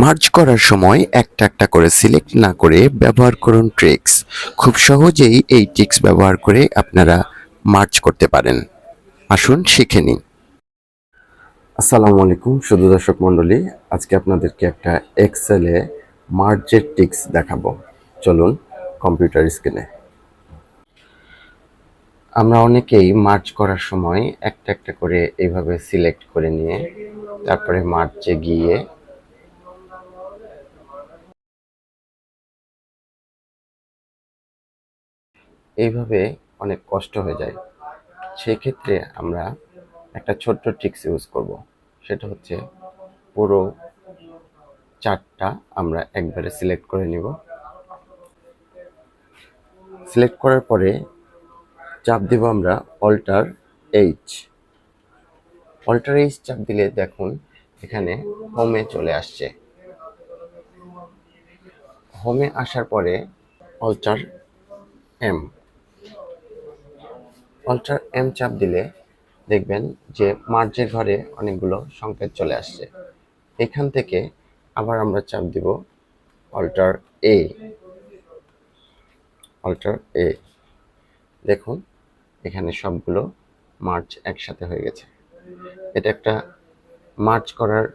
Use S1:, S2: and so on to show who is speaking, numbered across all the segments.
S1: Merge করার সময় একটা একটা করে সিলেক্ট না করে ব্যবহার করুন ট্রিক্স। খুব সহজেই এই ট্রিক্স ব্যবহার করে আপনারা মার্জ করতে পারেন। আসুন শিখে নিন। আসসালামু আলাইকুম শুধু দর্শক মণ্ডলী, আজকে আপনাদেরকে একটা এক্সেলে মার্জের ট্রিক্স দেখাবো। চলুন কম্পিউটার স্ক্রিনে। আমরা অনেকেই মার্জ করার সময় একটা একটা করে এইভাবে সিলেক্ট করে নিয়ে তারপরে মার্জে গিয়ে এইভাবে অনেক কষ্ট হয়ে যায়। সেই ক্ষেত্রে আমরা একটা ছোট্ট ট্রিক্স ইউজ করব। সেটা হচ্ছে পুরো চার্টটা আমরা একবারে সিলেক্ট করে নিব। সিলেক্ট করার পরে চাপ দেব আমরা অল্টার এইচ। অল্টার এইচ চাপ দিলে দেখুন এখানে হোমে চলে আসছে। হোমে আসার পরে অল্টার এম। অল্টার এম চাপ দিলে দেখবেন যে মার্জের ঘরে অনেকগুলো সংকেত চলে আসছে। এখান থেকে আবার আমরা চাপ দিব অল্টার এ। অল্টার এ, দেখুন এখানে সবগুলো মার্জ একসাথে হয়ে গেছে। এটা একটা মার্জ করার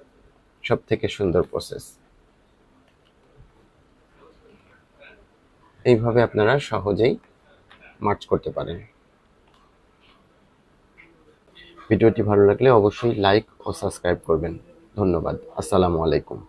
S1: সব থেকে সুন্দর প্রসেস। এইভাবে আপনারা সহজেই মার্জ করতে পারেন। ভিডিওটি ভালো লাগলে অবশ্যই লাইক ও সাবস্ক্রাইব করবেন। ধন্যবাদ। আসসালামু আলাইকুম।